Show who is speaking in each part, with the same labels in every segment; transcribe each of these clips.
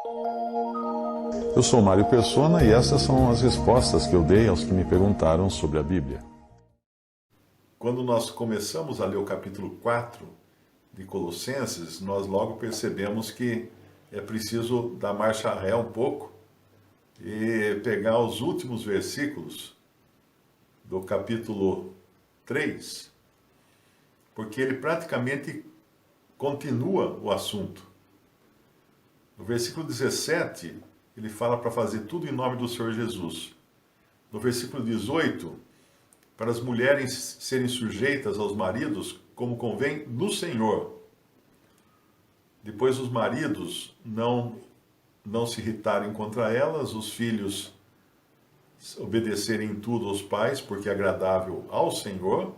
Speaker 1: Eu sou Mário Persona e essas são as respostas que eu dei aos que me perguntaram sobre a Bíblia.
Speaker 2: Quando nós começamos a ler o capítulo 4 de Colossenses, nós logo percebemos que é preciso dar marcha ré um pouco e pegar os últimos versículos do capítulo 3, porque ele praticamente continua o assunto. No versículo 17, ele fala para fazer tudo em nome do Senhor Jesus. No versículo 18, para as mulheres serem sujeitas aos maridos como convém no Senhor. Depois os maridos não se irritarem contra elas, os filhos obedecerem em tudo aos pais, porque é agradável ao Senhor,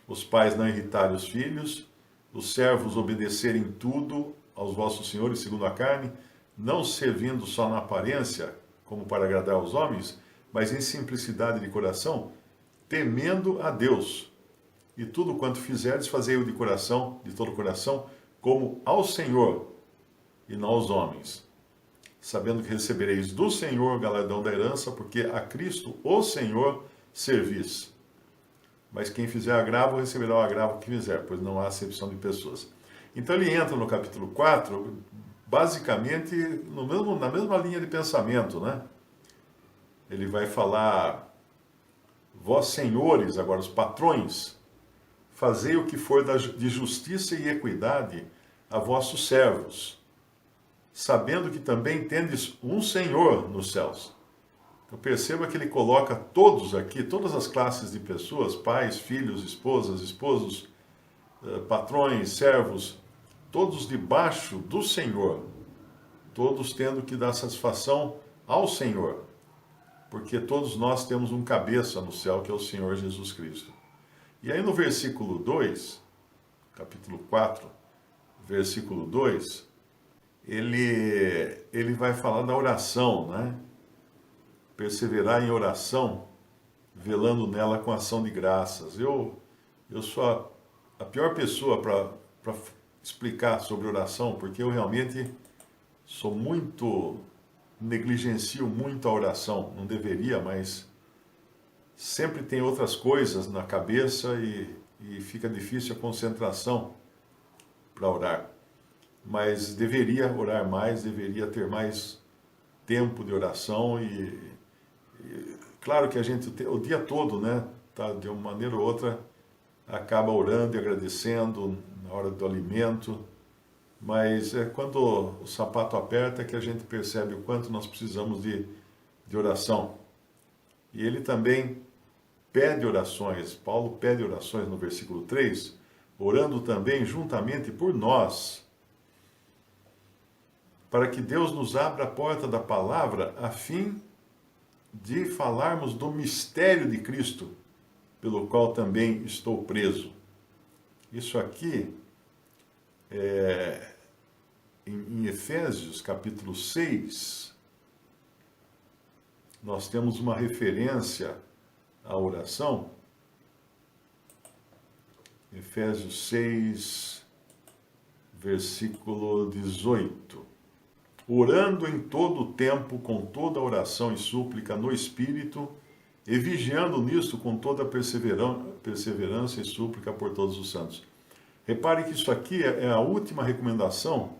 Speaker 2: os pais não irritarem os filhos, os servos obedecerem em tudo aos vossos senhores segundo a carne, não servindo só na aparência, como para agradar aos homens, mas em simplicidade de coração, temendo a Deus. E tudo quanto fizerdes, fazei-o de coração, de todo o coração, como ao Senhor, e não aos homens, sabendo que recebereis do Senhor o galardão da herança, porque a Cristo, o Senhor, servis. Mas quem fizer agravo, receberá o agravo que fizer, pois não há acepção de pessoas. Então ele entra no capítulo 4, basicamente na mesma linha de pensamento, né? Ele vai falar, vós senhores, agora os patrões, fazei o que for de justiça e equidade a vossos servos, sabendo que também tendes um Senhor nos céus. Então perceba que ele coloca todos aqui, todas as classes de pessoas, pais, filhos, esposas, esposos, patrões, servos, todos debaixo do Senhor, todos tendo que dar satisfação ao Senhor, porque todos nós temos um cabeça no céu, que é o Senhor Jesus Cristo. E aí no versículo 2, capítulo 4, versículo 2, ele vai falar da oração, né? Perseverar em oração, velando nela com ação de graças. Eu sou a pior pessoa para explicar sobre oração, porque eu realmente negligencio muito a oração. Não deveria, mas sempre tem outras coisas na cabeça e fica difícil a concentração para orar. Mas deveria orar mais, deveria ter mais tempo de oração claro que a gente, o dia todo, né, tá, de uma maneira ou outra, acaba orando e agradecendo na hora do alimento, mas é quando o sapato aperta que a gente percebe o quanto nós precisamos de oração. E ele também pede orações, Paulo pede orações no versículo 3, orando também juntamente por nós, para que Deus nos abra a porta da palavra, a fim de falarmos do mistério de Cristo, pelo qual também estou preso. Isso aqui, em Efésios, capítulo 6, nós temos uma referência à oração. Efésios 6, versículo 18. Orando em todo o tempo, com toda oração e súplica no Espírito, e vigiando nisto com toda perseverança e súplica por todos os santos. Repare que isso aqui é a última recomendação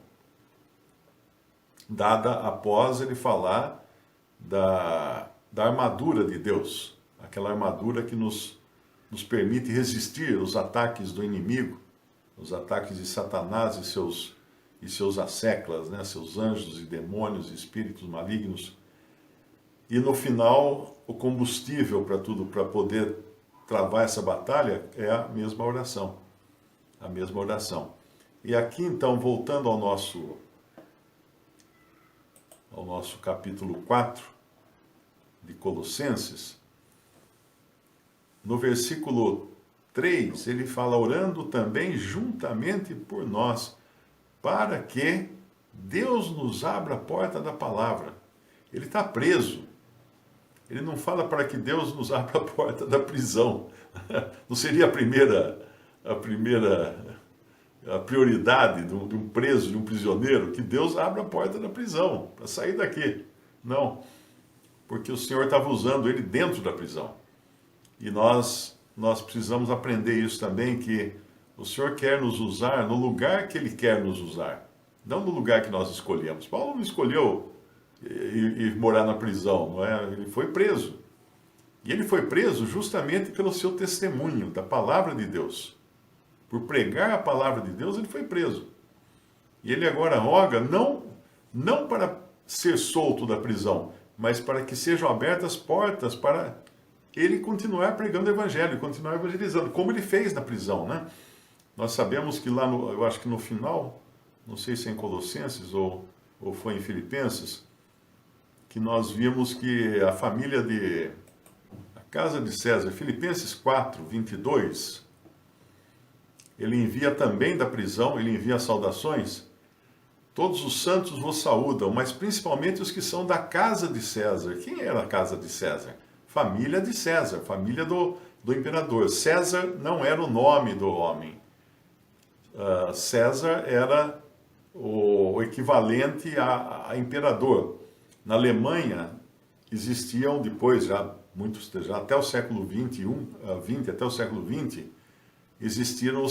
Speaker 2: dada após ele falar da armadura de Deus, aquela armadura que nos permite resistir aos ataques do inimigo, os ataques de Satanás e seus asseclas, né, seus anjos e demônios e espíritos malignos. E no final, o combustível para tudo, para poder travar essa batalha, é a mesma oração. A mesma oração. E aqui então, voltando ao nosso capítulo 4 de Colossenses, no versículo 3, ele fala, orando também juntamente por nós, para que Deus nos abra a porta da palavra. Ele está preso. Ele não fala para que Deus nos abra a porta da prisão. Não seria a primeira a prioridade de um preso, de um prisioneiro, que Deus abra a porta da prisão para sair daqui. Não, porque o Senhor estava usando ele dentro da prisão. E nós precisamos aprender isso também, que o Senhor quer nos usar no lugar que Ele quer nos usar, não no lugar que nós escolhemos. Paulo não escolheu ir morar na prisão, não é? Ele foi preso. E ele foi preso justamente pelo seu testemunho da palavra de Deus. Por pregar a palavra de Deus, ele foi preso. E ele agora roga, não para ser solto da prisão, mas para que sejam abertas portas para ele continuar pregando o evangelho, continuar evangelizando, como ele fez na prisão, né? Nós sabemos que lá, eu acho que no final, não sei se é em Colossenses ou foi em Filipenses, que nós vimos que a família a casa de César, Filipenses 4, 22, ele envia também da prisão, ele envia saudações. Todos os santos vos saúdam, mas principalmente os que são da casa de César. Quem era a casa de César? Família de César, família do imperador. César não era o nome do homem. César era o equivalente a imperador. Na Alemanha existiam depois, já até o século XX, até o século XX, existiram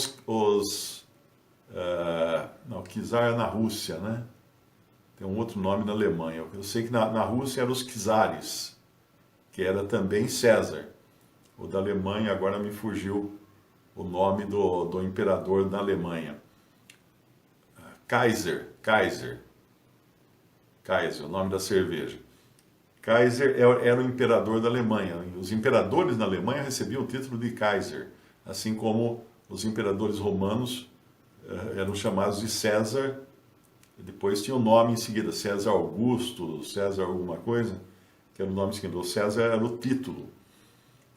Speaker 2: não, czar na Rússia, né? Tem um outro nome na Alemanha. Eu sei que na Rússia eram os czares, que era também César. O da Alemanha, agora me fugiu o nome do imperador da Alemanha. Kaiser, o nome da cerveja. Kaiser era o imperador da Alemanha. Os imperadores na Alemanha recebiam o título de Kaiser, assim como os imperadores romanos eram chamados de César. Depois tinha o nome em seguida, César Augusto, César alguma coisa, que era o nome seguinte. O César era o título.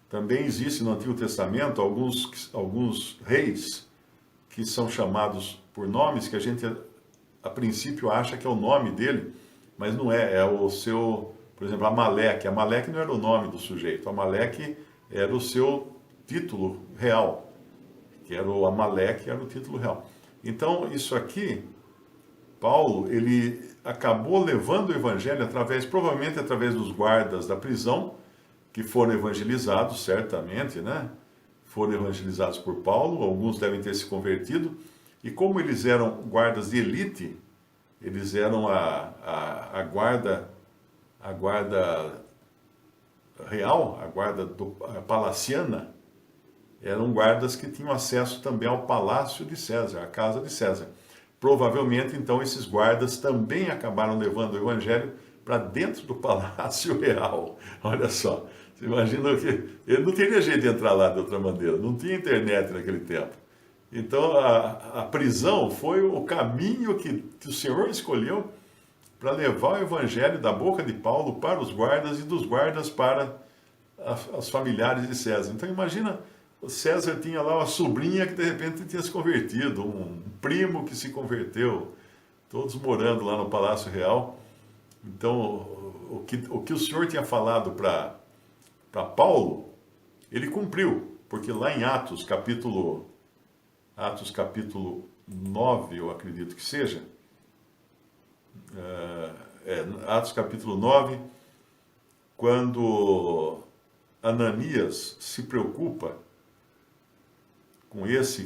Speaker 2: Também existe no Antigo Testamento alguns reis que são chamados por nomes que a gente, a princípio, acha que é o nome dele, mas não é. É o seu, por exemplo, Amaleque. Amaleque não era o nome do sujeito. Amaleque era o seu título real, que era o Amaleque, era o título real. Então, isso aqui, Paulo, ele acabou levando o evangelho provavelmente através dos guardas da prisão, que foram evangelizados, certamente, né? Foram evangelizados por Paulo, alguns devem ter se convertido, e como eles eram guardas de elite, eles eram a guarda real, a guarda palaciana, eram guardas que tinham acesso também ao palácio de César, à casa de César. Provavelmente, então, esses guardas também acabaram levando o evangelho para dentro do palácio real. Olha só, você imagina que ele não teria jeito de entrar lá de outra maneira, não tinha internet naquele tempo. Então, a prisão foi o caminho que o Senhor escolheu para levar o evangelho da boca de Paulo para os guardas e dos guardas para os familiares de César. Então, imagina, o César tinha lá uma sobrinha que de repente tinha se convertido, um primo que se converteu, todos morando lá no Palácio Real. Então, o que o Senhor tinha falado para Paulo, ele cumpriu, porque lá em Atos capítulo 9, eu acredito que seja, Atos capítulo 9, quando Ananias se preocupa com esse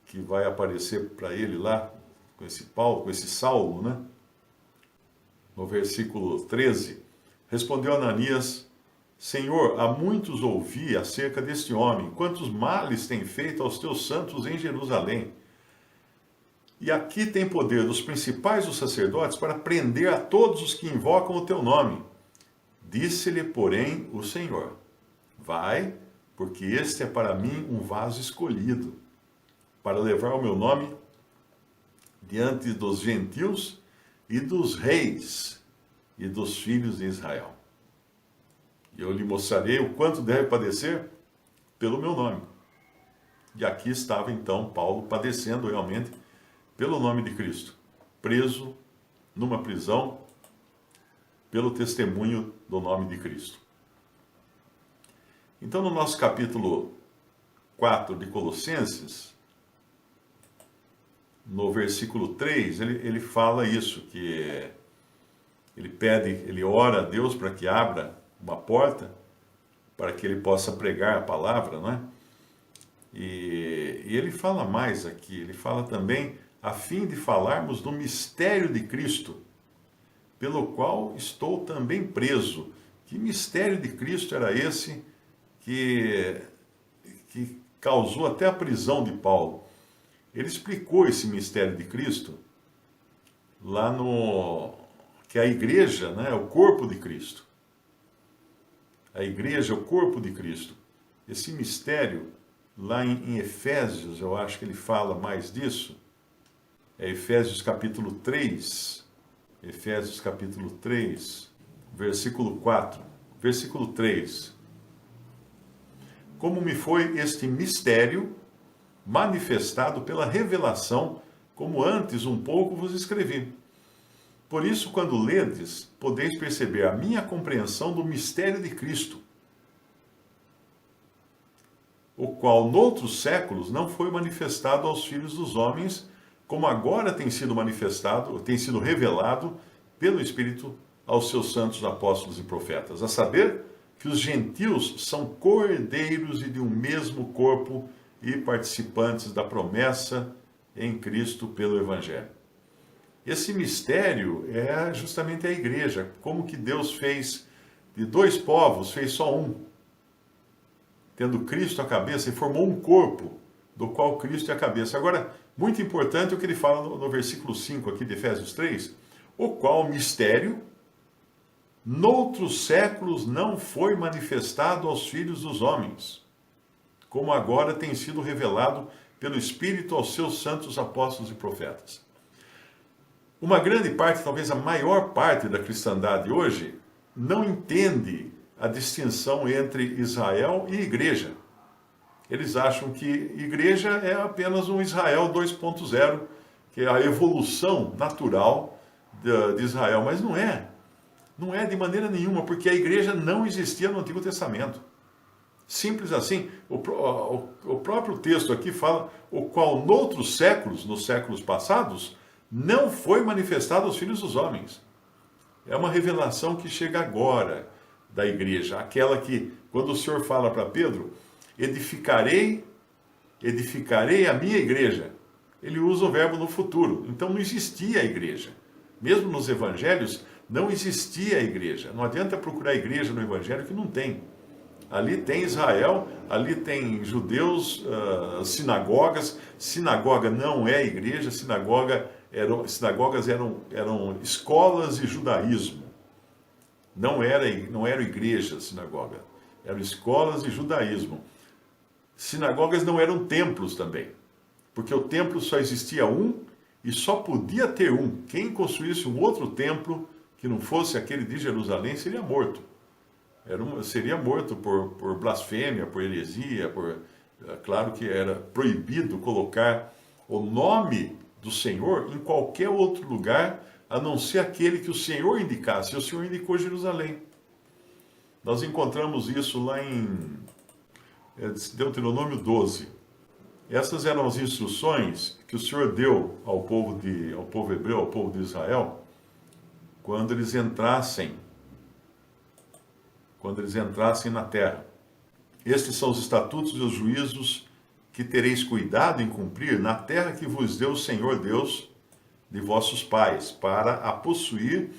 Speaker 2: que vai aparecer para ele lá, com esse Paulo, com esse Saulo, né? No versículo 13, respondeu Ananias: Senhor, há muitos ouvi acerca deste homem, quantos males tem feito aos teus santos em Jerusalém. E aqui tem poder dos principais dos sacerdotes para prender a todos os que invocam o teu nome. Disse-lhe, porém, o Senhor: vai, porque este é para mim um vaso escolhido, para levar o meu nome diante dos gentios e dos reis e dos filhos de Israel. E eu lhe mostrarei o quanto deve padecer pelo meu nome. E aqui estava então Paulo padecendo realmente pelo nome de Cristo, preso numa prisão pelo testemunho do nome de Cristo. Então, no nosso capítulo 4 de Colossenses, no versículo 3, ele fala isso, que ele ora a Deus para que abra uma porta, para que ele possa pregar a palavra, não é? E ele fala mais aqui, ele fala também, a fim de falarmos do mistério de Cristo, pelo qual estou também preso. Que mistério de Cristo era esse que causou até a prisão de Paulo? Ele explicou esse mistério de Cristo lá que a igreja, né, é o corpo de Cristo. A igreja é o corpo de Cristo. Esse mistério, lá em Efésios, eu acho que ele fala mais disso. É Efésios capítulo 3. Efésios capítulo 3, versículo 4. Versículo 3. Como me foi este mistério manifestado pela revelação, como antes um pouco vos escrevi. Por isso, quando ledes, podeis perceber a minha compreensão do mistério de Cristo, o qual noutros séculos não foi manifestado aos filhos dos homens, como agora tem sido manifestado, tem sido revelado pelo Espírito aos seus santos apóstolos e profetas, a saber que os gentios são cordeiros e de um mesmo corpo e participantes da promessa em Cristo pelo Evangelho. Esse mistério é justamente a igreja, como que Deus fez de dois povos, fez só um, tendo Cristo a cabeça, e formou um corpo, do qual Cristo é a cabeça. Agora, muito importante o que ele fala no versículo 5 aqui de Efésios 3, o qual mistério, noutros séculos não foi manifestado aos filhos dos homens, como agora tem sido revelado pelo Espírito aos seus santos apóstolos e profetas. Uma grande parte, talvez a maior parte da cristandade hoje, não entende a distinção entre Israel e igreja. Eles acham que igreja é apenas um Israel 2.0, que é a evolução natural de Israel, mas não é. Não é de maneira nenhuma, porque a igreja não existia no Antigo Testamento. Simples assim. O próprio texto aqui fala, o qual noutros séculos, nos séculos passados, não foi manifestado aos filhos dos homens. É uma revelação que chega agora da igreja, aquela que, quando o Senhor fala para Pedro, edificarei a minha igreja, ele usa o verbo no futuro. Então não existia a igreja. Mesmo nos evangelhos, não existia a igreja. Não adianta procurar a igreja no evangelho que não tem. Ali tem Israel, ali tem judeus, sinagogas. Sinagoga não é igreja, sinagogas eram escolas de judaísmo. Não era igreja, sinagoga. Eram escolas de judaísmo. Sinagogas não eram templos também, porque o templo só existia um e só podia ter um. Quem construísse um outro templo que não fosse aquele de Jerusalém seria morto. Seria morto por blasfêmia, por heresia, claro que era proibido colocar o nome do Senhor em qualquer outro lugar, a não ser aquele que o Senhor indicasse. E o Senhor indicou Jerusalém. Nós encontramos isso lá em Deuteronômio 12. Essas eram as instruções que o Senhor deu ao povo hebreu, ao povo de Israel, quando eles entrassem na terra. Estes são os estatutos e os juízos que tereis cuidado em cumprir na terra que vos deu o Senhor Deus de vossos pais, para a possuir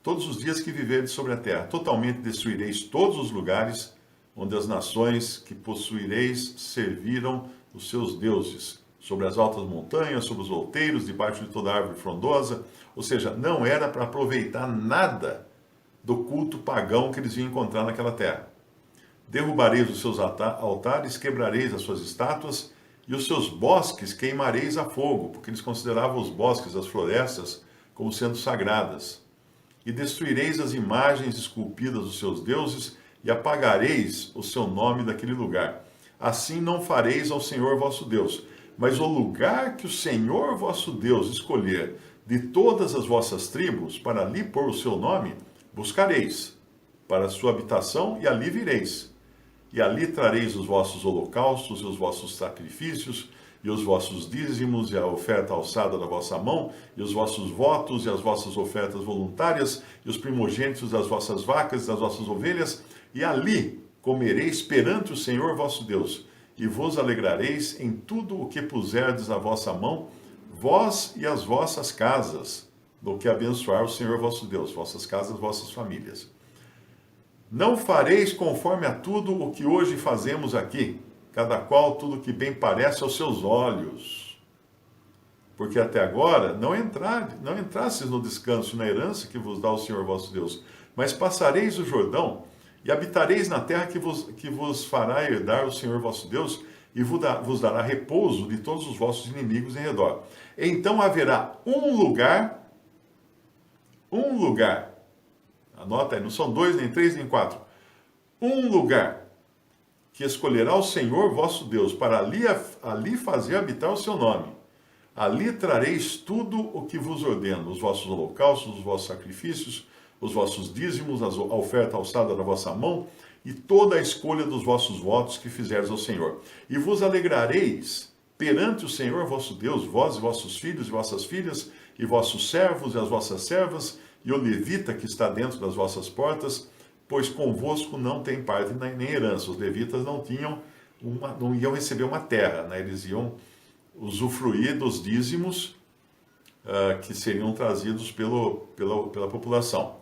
Speaker 2: todos os dias que viverdes sobre a terra. Totalmente destruireis todos os lugares onde as nações que possuireis serviram os seus deuses, sobre as altas montanhas, sobre os outeiros, debaixo de toda árvore frondosa. Ou seja, não era para aproveitar nada do culto pagão que eles iam encontrar naquela terra. Derrubareis os seus altares, quebrareis as suas estátuas, e os seus bosques queimareis a fogo, porque eles consideravam os bosques, as florestas, como sendo sagradas. E destruireis as imagens esculpidas dos seus deuses, e apagareis o seu nome daquele lugar. Assim não fareis ao Senhor vosso Deus. Mas o lugar que o Senhor vosso Deus escolher de todas as vossas tribos, para ali pôr o seu nome, buscareis para a sua habitação, e ali vireis. E ali trareis os vossos holocaustos e os vossos sacrifícios, e os vossos dízimos, e a oferta alçada da vossa mão, e os vossos votos, e as vossas ofertas voluntárias, e os primogênitos das vossas vacas e das vossas ovelhas, e ali comereis perante o Senhor vosso Deus, e vos alegrareis em tudo o que puserdes na vossa mão, vós e as vossas casas, do que abençoar o Senhor vosso Deus, vossas casas, vossas famílias. Não fareis conforme a tudo o que hoje fazemos aqui, cada qual tudo que bem parece aos seus olhos. Porque até agora não entrastes no descanso, na herança que vos dá o Senhor vosso Deus, mas passareis o Jordão e habitareis na terra que vos fará herdar o Senhor vosso Deus, e vos dará repouso de todos os vossos inimigos em redor. Então haverá um lugar, anota aí, não são 2, nem 3, nem 4, um lugar que escolherá o Senhor vosso Deus, para ali fazer habitar o seu nome. Ali trareis tudo o que vos ordeno, os vossos holocaustos, os vossos sacrifícios, os vossos dízimos, a oferta alçada da vossa mão, e toda a escolha dos vossos votos que fizeres ao Senhor. E vos alegrareis perante o Senhor vosso Deus, vós e vossos filhos e vossas filhas, e vossos servos e as vossas servas, e o levita que está dentro das vossas portas, pois convosco não tem parte nem herança. Os levitas não iam receber uma terra, né? Eles iam usufruir dos dízimos que seriam trazidos pela população.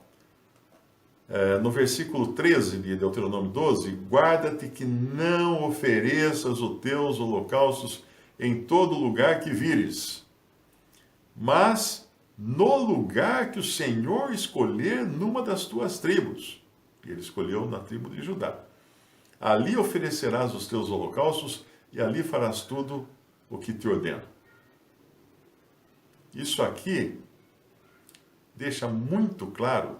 Speaker 2: No versículo 13 de Deuteronômio 12, guarda-te que não ofereças os teus holocaustos em todo lugar que vires, mas no lugar que o Senhor escolher numa das tuas tribos. E ele escolheu na tribo de Judá. Ali oferecerás os teus holocaustos e ali farás tudo o que te ordeno. Isso aqui deixa muito claro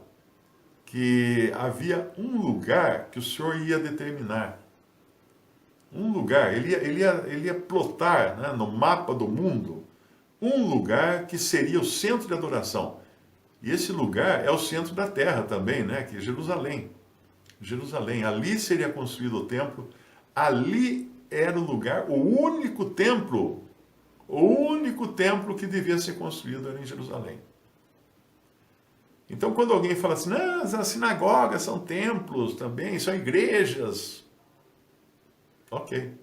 Speaker 2: que havia um lugar que o Senhor ia determinar. Um lugar, ele ia plotar, né, no mapa do mundo, um lugar que seria o centro de adoração. E esse lugar é o centro da terra também, né, que é Jerusalém. Jerusalém, ali seria construído o templo, ali era o lugar, o único templo que devia ser construído era em Jerusalém. Então, quando alguém fala assim, não, as sinagogas são templos também, são igrejas. Ok.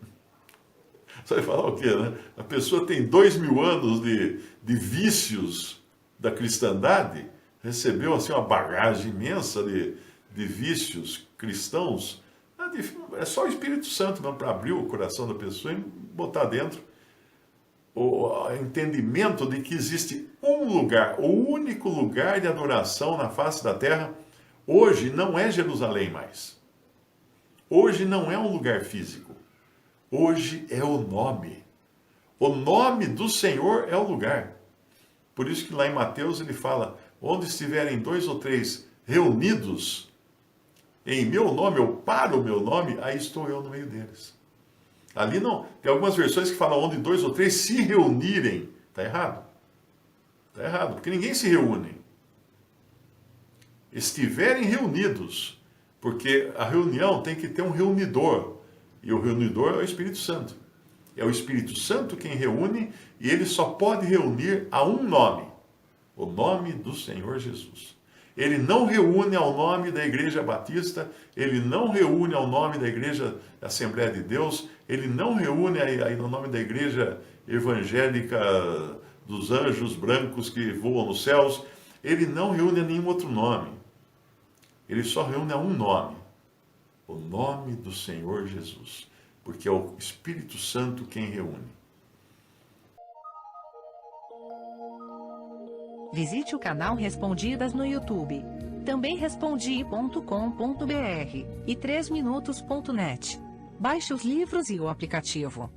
Speaker 2: Você vai falar o quê, né? A pessoa tem 2000 anos de vícios da cristandade, recebeu assim uma bagagem imensa de vícios cristãos. É só o Espírito Santo para abrir o coração da pessoa e botar dentro o entendimento de que existe um lugar, o único lugar de adoração na face da terra. Hoje não é Jerusalém mais. Hoje não é um lugar físico. Hoje é o nome. O nome do Senhor é o lugar. Por isso que lá em Mateus ele fala, onde estiverem 2 ou 3 reunidos em meu nome, ou para o meu nome, aí estou eu no meio deles. Ali não, tem algumas versões que falam onde 2 ou 3 se reunirem. Está errado. Está errado, porque ninguém se reúne. Estiverem reunidos, porque a reunião tem que ter um reunidor, e o reunidor é o Espírito Santo. É o Espírito Santo quem reúne, e ele só pode reunir a um nome, o nome do Senhor Jesus. Ele não reúne ao nome da Igreja Batista, ele não reúne ao nome da Igreja Assembleia de Deus, ele não reúne aí no nome da Igreja Evangélica dos Anjos Brancos que voam nos céus, ele não reúne a nenhum outro nome. Ele só reúne a um nome, o nome do Senhor Jesus, porque é o Espírito Santo quem reúne.
Speaker 3: Visite o canal Respondidas no YouTube. Também respondi.com.br e 3minutos.net. Baixe os livros e o aplicativo.